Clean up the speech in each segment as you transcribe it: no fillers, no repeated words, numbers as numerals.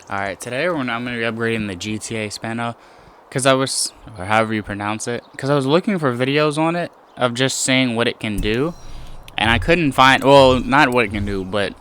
Alright, today I'm going to be upgrading the GTA Spano, or however you pronounce it, because I was looking for videos on it, of just seeing what it can do, and I couldn't find, well, not what it can do, but,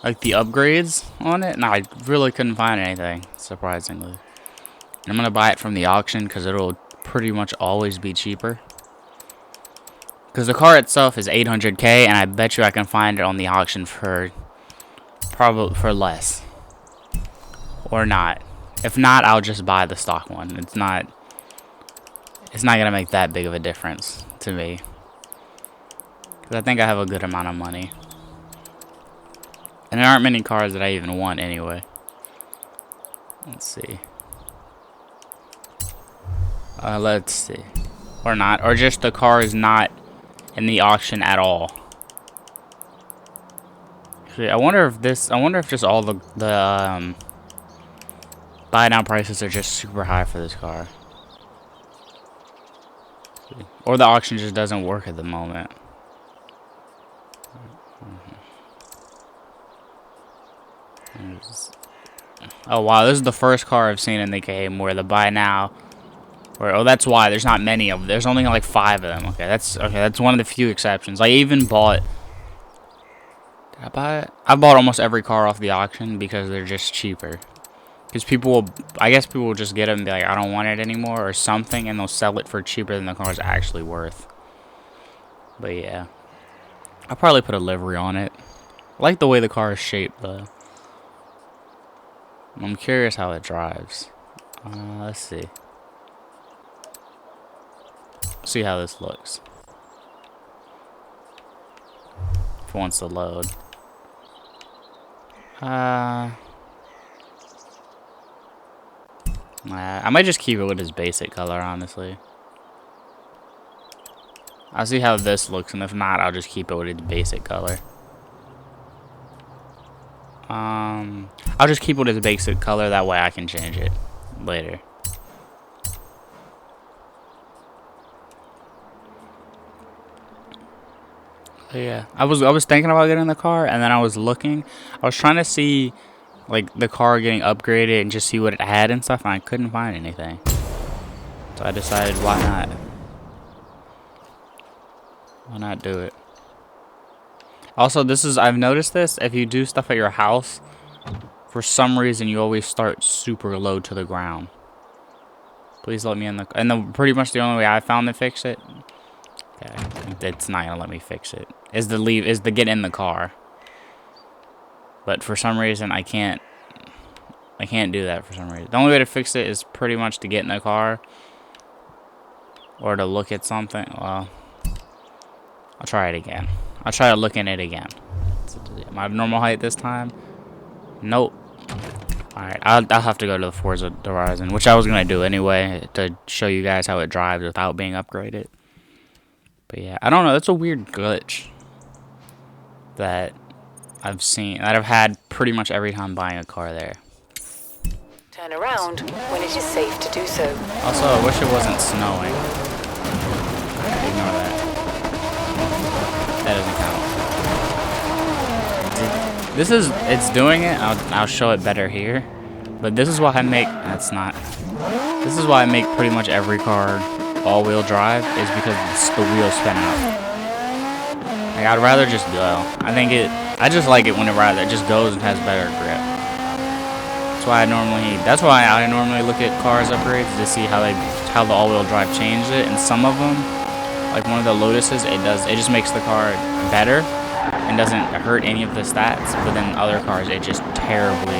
like, the upgrades on it, and I really couldn't find anything, surprisingly. And I'm going to buy it from the auction, because it'll pretty much always be cheaper. Because the car itself is 800k, and I bet you I can find it on the auction for, probably, for less. Or not. If not, I'll just buy the stock one. It's not gonna make that big of a difference to me. Because I think I have a good amount of money. And there aren't many cars that I even want anyway. Let's see. Let's see. Or not. Or just the car is not in the auction at all. Actually, I wonder if just all the buy now prices are just super high for this car. Or the auction just doesn't work at the moment. Oh wow, this is the first car I've seen in the game where the buy now, oh, that's why there's not many of them. There's only like 5 of them. Okay, that's one of the few exceptions. I even bought. Did I buy it? I bought almost every car off the auction because they're just cheaper. Because I guess people will just get it and be like, I don't want it anymore or something, and they'll sell it for cheaper than the car's actually worth. But yeah, I'll probably put a livery on it. I like the way the car is shaped though. I'm curious how it drives. Let's see. See how this looks. If it wants to load. I might just keep it with his basic color, honestly. I'll see how this looks, and if not, I'll just keep it with its basic color. I'll just keep it with its basic color, that way I can change it later. But yeah, I was thinking about getting the car, and then I was trying to see like the car getting upgraded and just see what it had and stuff, and I couldn't find anything. So I decided, why not? Why not do it? Also, I've noticed this, if you do stuff at your house, for some reason you always start super low to the ground. Please let me in pretty much the only way I found to fix it. Okay, it's not gonna let me fix it. Is to get in the car. But for some reason I can't do that for some reason. The only way to fix it is pretty much to get in the car or to look at something. Well, I'll try it again. I'll try to look in it again. Am I normal height this time? Nope. Alright, I'll have to go to the Forza Horizon, which I was gonna do anyway, to show you guys how it drives without being upgraded. But yeah, I don't know, that's a weird glitch that I've had pretty much every time buying a car there. Turn around when it is safe to do so. Also, I wish it wasn't snowing. Ignore that. That doesn't count. It's doing it. I'll show it better here. But this is why I make, this is why I make pretty much every car all-wheel drive, is because the wheels spin out. Like, I'd rather just go. I just like it when it just goes and has better grip. That's why I normally look at cars upgrades to see how the all-wheel drive changed it. And some of them, like one of the Lotuses, it just makes the car better and doesn't hurt any of the stats. But then other cars, it just terribly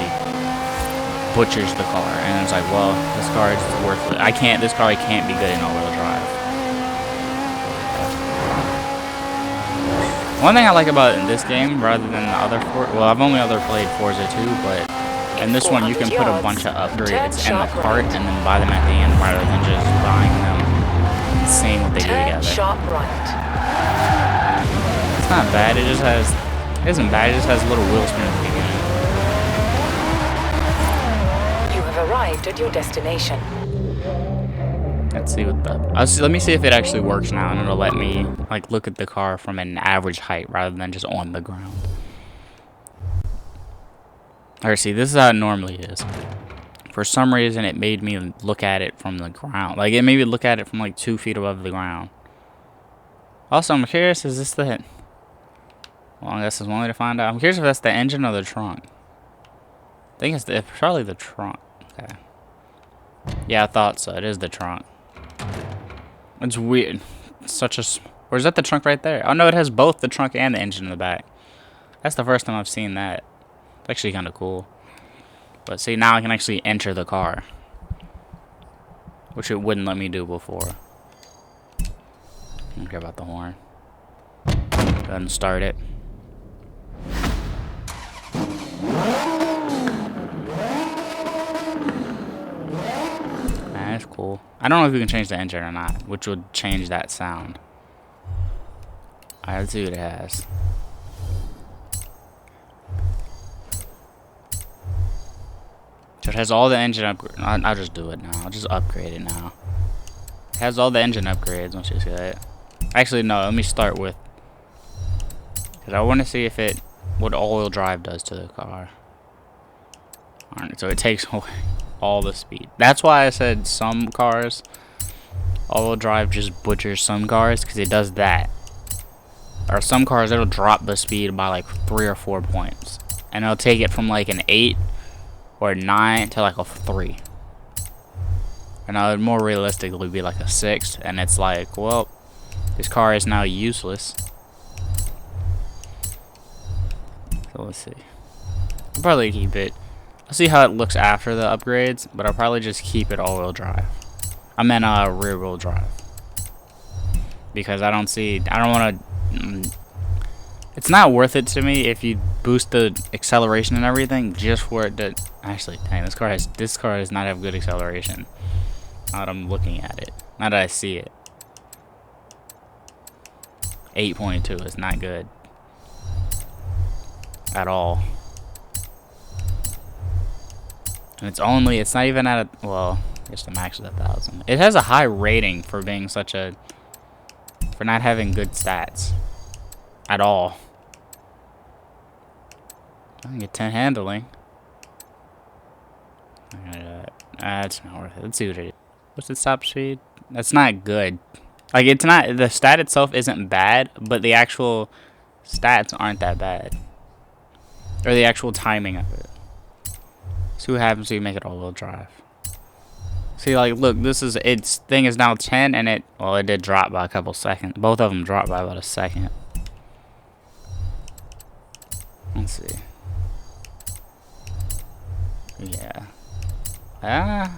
butchers the car, and it's like, well, this car is worthless. This car can't be good in all-wheel drive. One thing I like about it in this game, rather than the other I've only played Forza 2, but in this one you can put a bunch of upgrades in the cart and then buy them at the end, rather than just buying them and seeing what they do together. It's not bad. It isn't bad. It just has a little wheel spin at the beginning. Arrived at your destination. Let's see let me see if it actually works now, and it'll let me like look at the car from an average height rather than just on the ground. Alright, see, this is how it normally is. For some reason, it made me look at it from the ground. Like, it made me look at it from, like, 2 feet above the ground. Also, I'm curious, is this the... Well, I guess there's one way to find out. I'm curious if that's the engine or the trunk. I think it's probably the trunk. Okay. Yeah, I thought so. It is the trunk. It's weird. It's such a... Or is that the trunk right there? Oh, no, it has both the trunk and the engine in the back. That's the first time I've seen that. It's actually kind of cool. But see, now I can actually enter the car. Which it wouldn't let me do before. I don't care about the horn. Go ahead and start it. That's cool. I don't know if you can change the engine or not, which would change that sound. Alright, let's see what it has. So it has all the engine upgrades. I'll just do it now. I'll just upgrade it now. It has all the engine upgrades. Once you see that. Actually, no. Let me start with. Because I want to see if it. What all-wheel drive does to the car. Alright, so it takes away all the speed. That's why I said some cars. All-wheel drive just butchers some cars. Because it does that. Or some cars, it'll drop the speed by like 3 or 4 points. And it'll take it from like an 8. Or 9 to like a 3. And I would more realistically be like a 6. And it's like, well, this car is now useless. So let's see. I'll probably keep it. I'll see how it looks after the upgrades. But I'll probably just keep it all-wheel drive. I meant rear-wheel drive. Because I don't want to... It's not worth it to me if you boost the acceleration and everything just for it to... Actually, dang, this car does not have good acceleration. Now that I'm looking at it. Now that I see it. 8.2 is not good. At all. And it's not even at a... Well, I guess the max is 1,000. It has a high rating for being such a... For not having good stats. At all. I can get 10 handling. That's not worth it. Let's see what it is. What's its top speed? That's not good. Like, it's not... The stat itself isn't bad, but the actual stats aren't that bad. Or the actual timing of it. See what happens when you make it all-wheel drive. See, like, look, its thing is now 10, and it... Well, it did drop by a couple seconds. Both of them dropped by about a second. Let's see. Yeah. I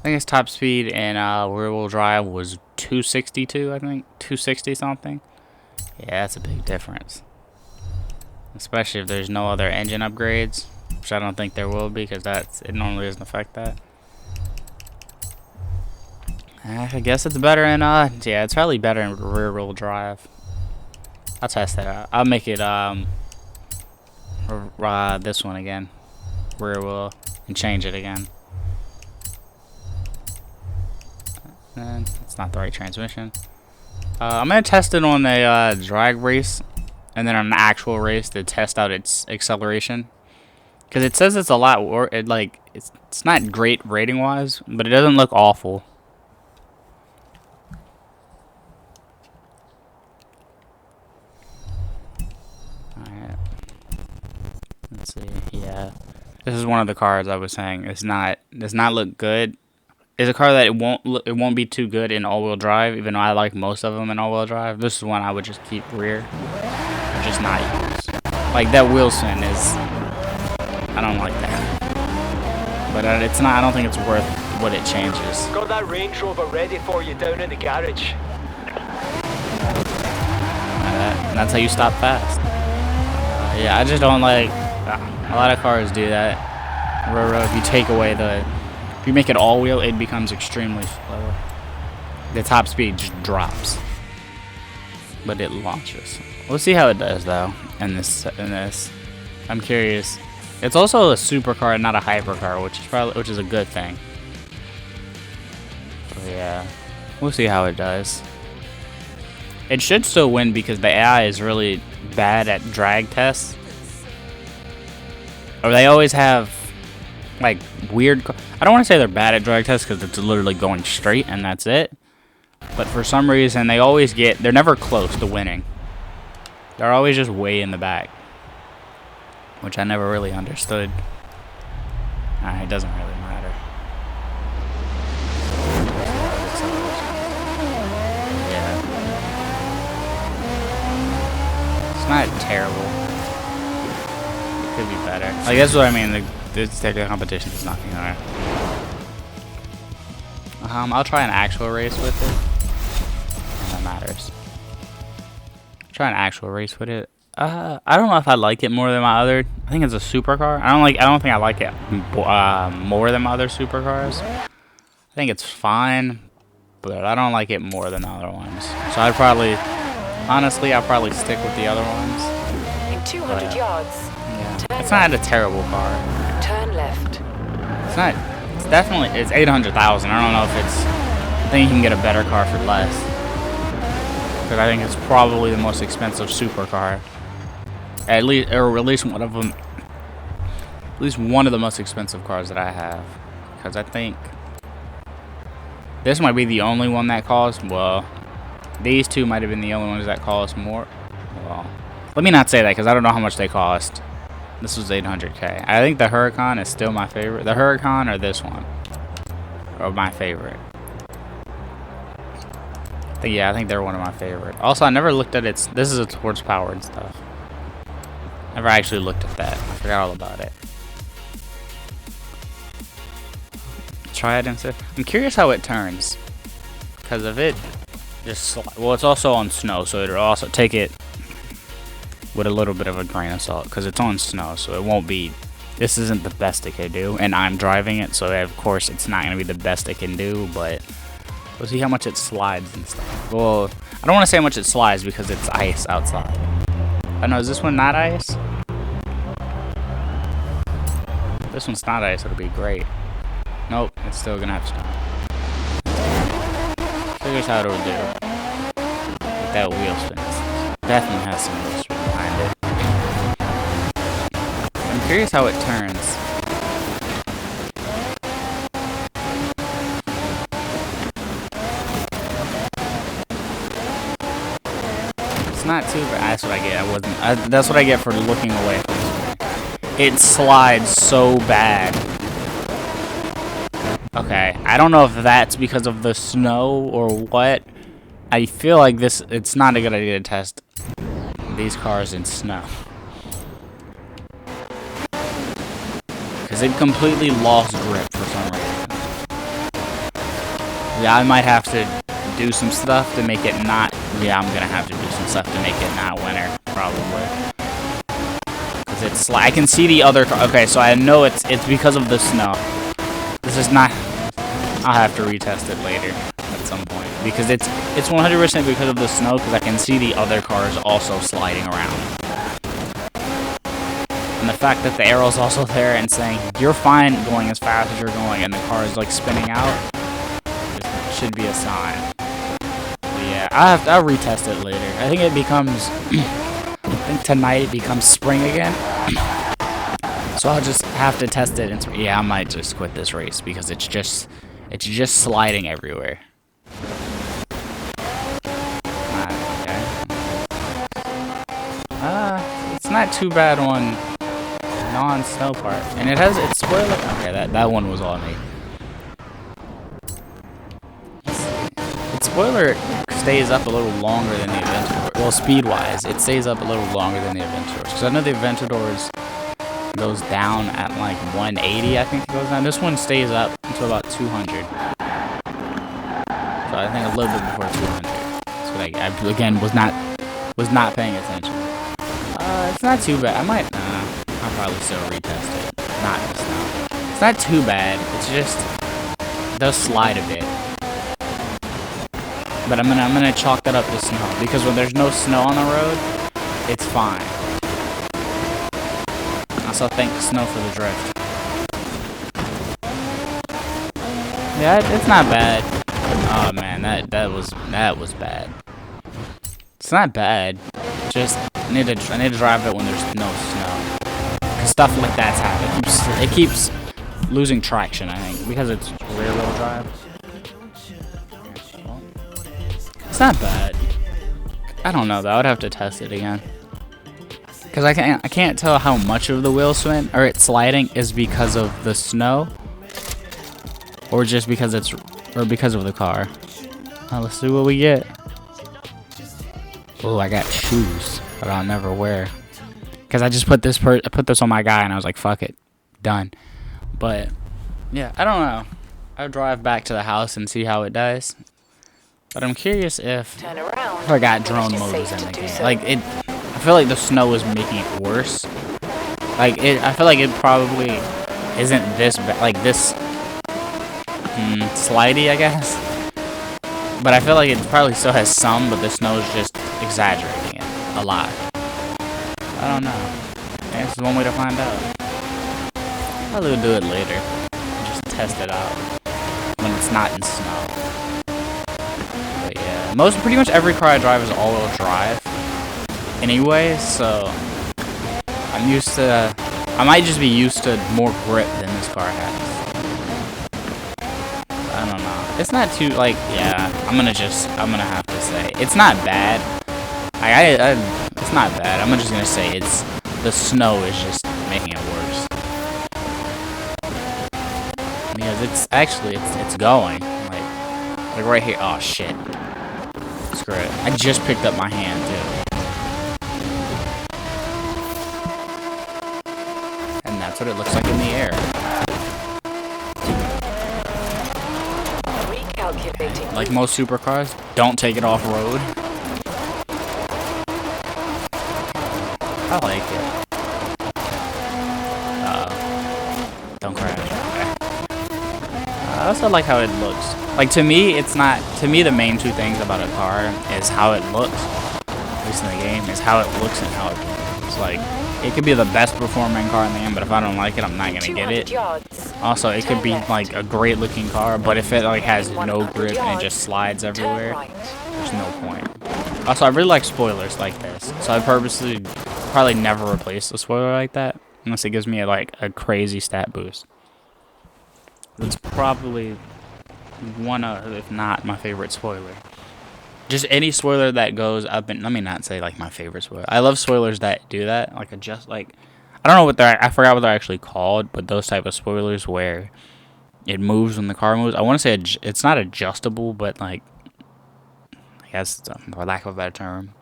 think its top speed in rear-wheel drive was 262, I think. 260 something. Yeah, that's a big difference. Especially if there's no other engine upgrades. Which I don't think there will be, because it normally doesn't affect that. I guess it's better in, yeah, it's probably better in rear-wheel drive. I'll test that out. I'll make it, this one again. Rear wheel. And change it again. And it's not the right transmission. I'm going to test it on a drag race. And then on an actual race to test out its acceleration. Because it says it's a lot, it's not great rating-wise, but it doesn't look awful. Alright. Let's see, yeah. This is one of the cars I was saying. Does not look good. It's a car that it won't be too good in all-wheel drive, even though I like most of them in all-wheel drive. This is one I would just keep rear. Or just not use. Like that Wilson is... I don't like that. But it's not. I don't think it's worth what it changes. Got that Range Rover ready for you down in the garage. That's how you stop fast. Yeah, I just don't like... a lot of cars do that. If you take away if you make it all-wheel, it becomes extremely slow. The top speed just drops. But it launches. We'll see how it does, though, in this. I'm curious. It's also a supercar, not a hypercar, which is a good thing. So yeah, we'll see how it does. It should still win because the AI is really bad at drag tests. Or they always have like weird. I don't want to say they're bad at drag tests because it's literally going straight and that's it. But for some reason, they always get. They're never close to winning. They're always just way in the back, which I never really understood. It doesn't really matter. Yeah. It's not terrible. It could be better. Like, that's what I mean. The competition is nothing higher. I'll try an actual race with it. That matters. Try an actual race with it. I don't know if I like it more than my other. I think it's a supercar. I don't think I like it more than my other supercars. I think it's fine, but I don't like it more than the other ones. So honestly, I'll probably stick with the other ones. In 200 yards. Yeah. It's not a terrible car. Turn left. It's not. It's definitely. It's 800,000. I don't know if it's. I think you can get a better car for less. Because I think it's probably the most expensive supercar. At least one of them. At least one of the most expensive cars that I have. Because I think this might be the only one that costs. Well, these two might have been the only ones that cost more. Well, let me not say that because I don't know how much they cost. This was 800K. I think the Huracan is still my favorite. The Huracan or this one are my favorite. Yeah, I think they're one of my favorite. Also, I never looked at its. This is its horsepower and stuff. Never actually looked at that. I forgot all about it. Try it and see. I'm curious how it turns. Because if it just well, it's also on snow, so it'll also take it with a little bit of a grain of salt. Because it's on snow, so it won't be. This isn't the best it can do, and I'm driving it, so of course it's not gonna be the best it can do, but. We'll see how much it slides and stuff. Well, I don't want to say how much it slides because it's ice outside. I know, is this one not ice? This one's not ice, it'll be great. Nope, it's still gonna have snow. Figures how it'll do. With that wheel spins. Definitely has some wheel spin behind it. I'm curious how it turns. Not too bad. That's what I get. That's what I get for looking away from this. It slides so bad. Okay, I don't know if that's because of the snow or what. I feel like it's not a good idea to test these cars in snow. Because it completely lost grip for some reason. Yeah, I might have to do some stuff to make it not. Yeah, I'm gonna have to do some stuff to make it not winter, probably. Cause it's like I can see the other car. Okay, so I know it's because of the snow. This is not. I'll have to retest it later at some point because it's 100% because of the snow. Because I can see the other cars also sliding around, and the fact that the arrow's also there and saying you're fine going as fast as you're going, and the car is like spinning out, should be a sign. Yeah, I'll retest it later. I think it becomes. I think tonight it becomes spring again. So I'll just have to test it. And yeah, I might just quit this race because it's just sliding everywhere. Okay. It's not too bad on non-snow part, and it has its spoiler. Okay, that one was all me. Its spoiler stays up a little longer than the Aventador. Well, speed-wise, it stays up a little longer than the Aventadors. Because I know the Aventadors goes down at like 180, I think it goes down. This one stays up until about 200. So I think a little bit before 200. That's what I again was not paying attention. It's not too bad. I'll probably still retest it. Not in the snow. It's not too bad. It's just it does slide a bit. But I'm gonna chalk that up to snow because when there's no snow on the road, it's fine. Also, thank snow for the drift. Yeah, it's not bad. Oh man, that was bad. It's not bad. Just I need to drive it when there's no snow. Cause stuff like that's happening. It keeps losing traction, I think, because it's rear wheel drive. It's not bad. I don't know though. I would have to test it again. Cause I can't tell how much of the wheel spin or it's sliding is because of the snow, or just because of the car. Let's see what we get. Oh, I got shoes that I'll never wear. Cause I just put this on my guy and I was like, fuck it, done. But yeah, I don't know. I'll drive back to the house and see how it does. But I'm curious if I got drone modes in the game. Like I feel like the snow is making it worse. Like I feel like it probably isn't this bad, like this slidey, I guess. But I feel like it probably still has some, but the snow is just exaggerating it a lot. I don't know. I guess there's one way to find out. Probably we'll do it later. Just test it out when it's not in snow. But yeah, pretty much every car I drive is all-wheel drive. Anyway, so I'm used to. I might just be used to more grip than this car has. I don't know. It's not too like yeah. I'm gonna have to say it's not bad. It's not bad. I'm just gonna say the snow is just making it worse. Because it's going like right here. Oh shit. Screw it. I just picked up my hand too. And that's what it looks like in the air. Like most supercars, don't take it off-road. I like it. Don't crash. Okay. I also like how it looks. Like to me, the main two things about a car is how it looks. At least in the game, is how it looks and how it performs. Like, it could be the best performing car in the game, but if I don't like it, I'm not gonna get it. Also, it could be like a great looking car, but if it like has no grip and it just slides everywhere, there's no point. Also, I really like spoilers like this, so I purposely probably never replace a spoiler like that unless it gives me a crazy stat boost. It's probably one of, if not my favorite spoiler. Just any spoiler that goes up and let me not say like my favorite spoiler. I love spoilers that do that, I don't know what I forgot what they're actually called, but those type of spoilers where it moves when the car moves. I want to say it's not adjustable, but like I guess for lack of a better term,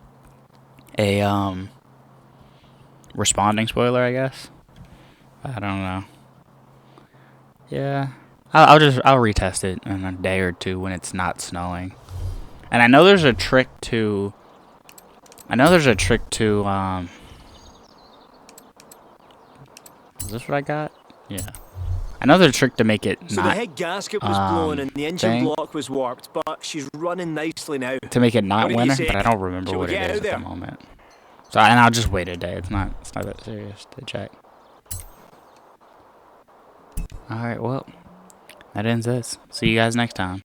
a responding spoiler, I guess. I don't know. Yeah, I'll retest it in a day or two when it's not snowing. And I know there's a trick to. Is this what I got? Yeah. I know there's a trick to make it so not. The head gasket was blown and the engine block was warped, but she's running nicely now. To make it not winter, but I don't remember what it is at the moment. So and I'll just wait a day. It's not that serious to check. All right. Well, that ends this. See you guys next time.